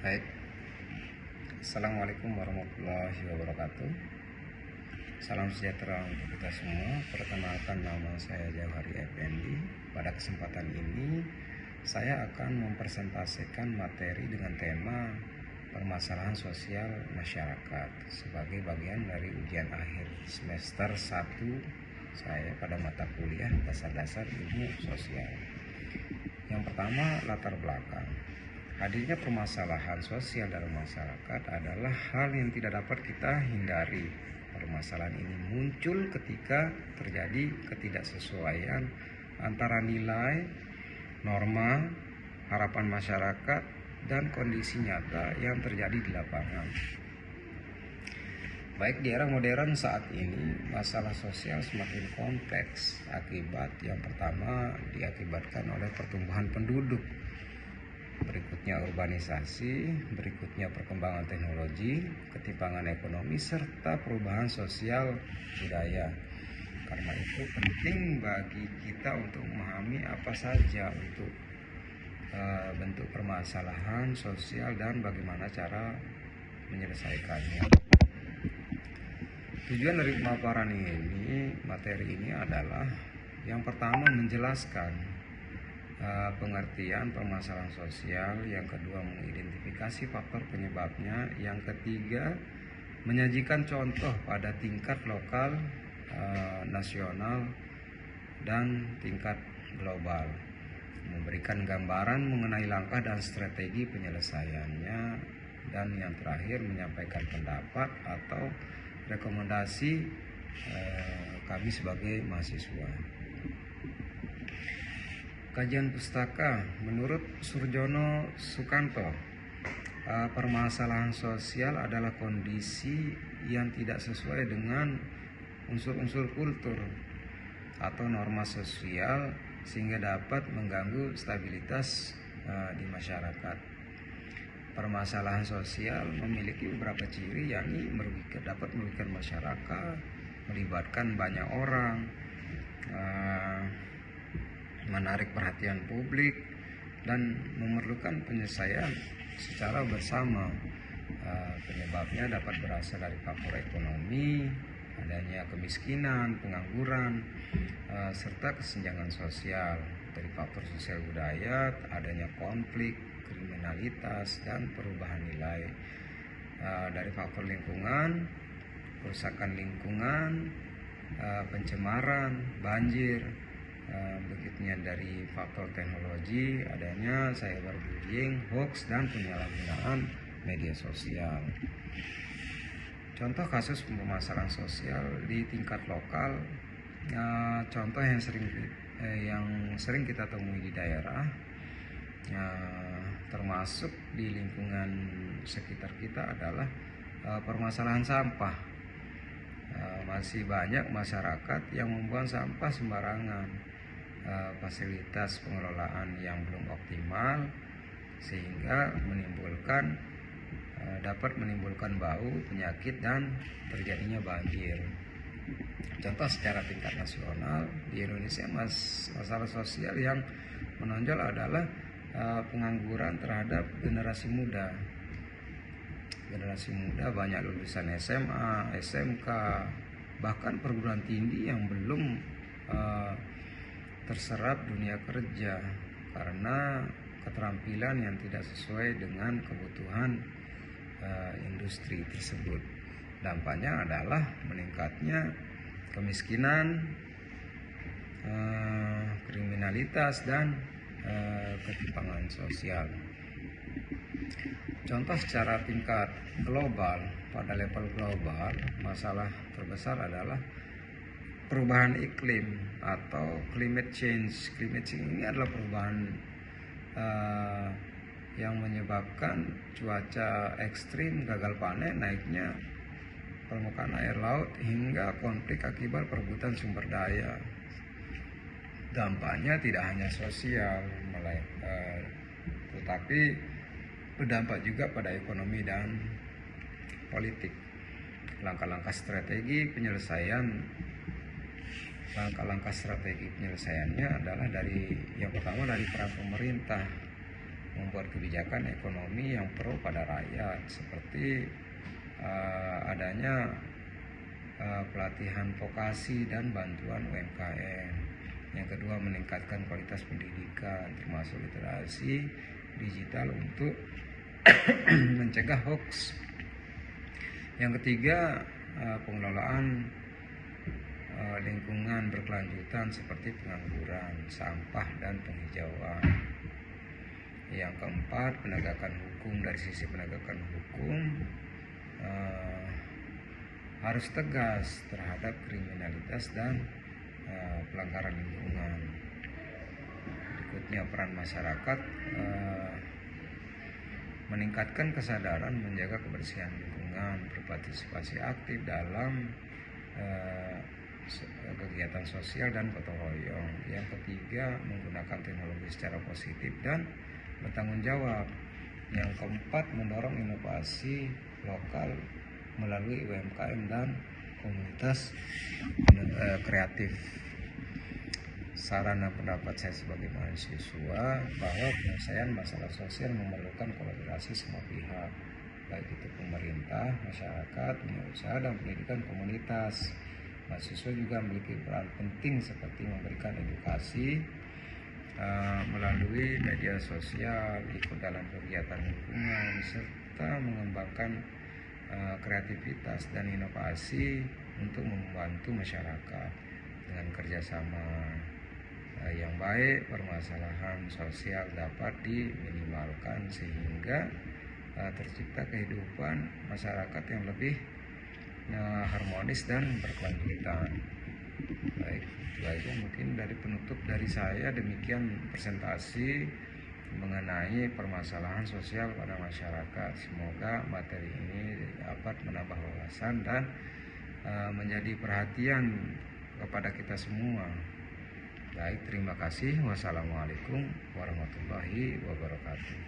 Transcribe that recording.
Baik, Assalamualaikum warahmatullahi wabarakatuh. Salam sejahtera untuk kita semua. Perkenalkan, nama saya Jauhari Effendi. Pada kesempatan ini saya akan mempresentasikan materi dengan tema permasalahan sosial masyarakat sebagai bagian dari ujian akhir semester 1 saya pada mata kuliah dasar-dasar ilmu sosial. Yang pertama, latar belakang. Hadirnya permasalahan sosial dalam masyarakat adalah hal yang tidak dapat kita hindari. Permasalahan ini muncul ketika terjadi ketidaksesuaian antara nilai, norma, harapan masyarakat, dan kondisi nyata yang terjadi di lapangan. Baik di era modern saat ini, masalah sosial semakin kompleks akibat yang pertama diakibatkan oleh pertumbuhan penduduk, berikutnya urbanisasi, berikutnya perkembangan teknologi, ketimpangan ekonomi, serta perubahan sosial budaya. Karena itu penting bagi kita untuk memahami apa saja untuk bentuk permasalahan sosial dan bagaimana cara menyelesaikannya. Tujuan dari pemaparan materi ini adalah yang pertama menjelaskan pengertian permasalahan sosial, yang kedua mengidentifikasi faktor penyebabnya, yang ketiga menyajikan contoh pada tingkat lokal, nasional, dan tingkat global, memberikan gambaran mengenai langkah dan strategi penyelesaiannya, dan yang terakhir menyampaikan pendapat atau rekomendasi kami sebagai mahasiswa. Kajian pustaka. Menurut Surjono Sukanto, permasalahan sosial adalah kondisi yang tidak sesuai dengan unsur-unsur kultur atau norma sosial sehingga dapat mengganggu stabilitas di masyarakat. Permasalahan sosial memiliki beberapa ciri, yakni dapat merugikan masyarakat, melibatkan banyak orang, menarik perhatian publik, dan memerlukan penyelesaian secara bersama. Penyebabnya dapat berasal dari faktor ekonomi, adanya kemiskinan, pengangguran, serta kesenjangan sosial, dari faktor sosial budaya, adanya konflik, kriminalitas, dan perubahan nilai, dari faktor lingkungan, kerusakan lingkungan, pencemaran, banjir, berikutnya dari faktor teknologi, adanya cyberbullying, hoax, dan penyalahgunaan media sosial. Contoh kasus permasalahan sosial di tingkat lokal, contoh yang sering kita temui di daerah, termasuk di lingkungan sekitar kita adalah permasalahan sampah. Masih banyak masyarakat yang membuang sampah sembarangan, fasilitas pengelolaan yang belum optimal sehingga dapat menimbulkan bau, penyakit, dan terjadinya banjir. Contoh secara tingkat nasional di Indonesia, masalah sosial yang menonjol adalah pengangguran terhadap generasi muda. Generasi muda banyak lulusan SMA, SMK, bahkan perguruan tinggi yang belum terserap dunia kerja karena keterampilan yang tidak sesuai dengan kebutuhan industri tersebut. Dampaknya adalah meningkatnya kemiskinan, kriminalitas, dan ketimpangan sosial. Contoh secara tingkat global, pada level global, masalah terbesar adalah perubahan iklim atau climate change. Climate change ini adalah perubahan yang menyebabkan cuaca ekstrim, gagal panen, naiknya permukaan air laut, hingga konflik akibat perebutan sumber daya. Dampaknya tidak hanya sosial, tetapi berdampak juga pada ekonomi dan politik. Langkah-langkah strategi penyelesaiannya adalah yang pertama dari peran pemerintah, membuat kebijakan ekonomi yang pro pada rakyat, seperti adanya pelatihan vokasi dan bantuan UMKM. Yang kedua, meningkatkan kualitas pendidikan termasuk literasi digital untuk mencegah hoax. Yang ketiga, pengelolaan lingkungan berkelanjutan seperti pengangguran, sampah, dan penghijauan. Yang keempat, penegakan hukum. Dari sisi penegakan hukum harus tegas terhadap kriminalitas dan pelanggaran lingkungan. Berikutnya, peran masyarakat meningkatkan kesadaran menjaga kebersihan lingkungan, berpartisipasi aktif dalam kegiatan sosial dan gotong royong. Yang ketiga, menggunakan teknologi secara positif dan bertanggung jawab. Yang keempat, mendorong inovasi lokal melalui UMKM dan komunitas kreatif. Saran dan pendapat saya sebagai mahasiswa bahwa penyelesaian masalah sosial memerlukan kolaborasi semua pihak, baik itu pemerintah, masyarakat, dunia usaha, dan pendidikan komunitas. Mahasiswa juga memiliki peran penting seperti memberikan edukasi melalui media sosial, ikut dalam kegiatan lingkungan, serta mengembangkan kreativitas dan inovasi untuk membantu masyarakat. Dengan kerjasama yang baik, permasalahan sosial dapat diminimalkan sehingga tercipta kehidupan masyarakat yang lebih harmonis dan berkelanjutan. Baik, itu aja mungkin dari penutup dari saya. Demikian presentasi mengenai permasalahan sosial pada masyarakat. Semoga materi ini dapat menambah wawasan dan menjadi perhatian kepada kita semua. Baik, terima kasih. Wassalamualaikum warahmatullahi wabarakatuh.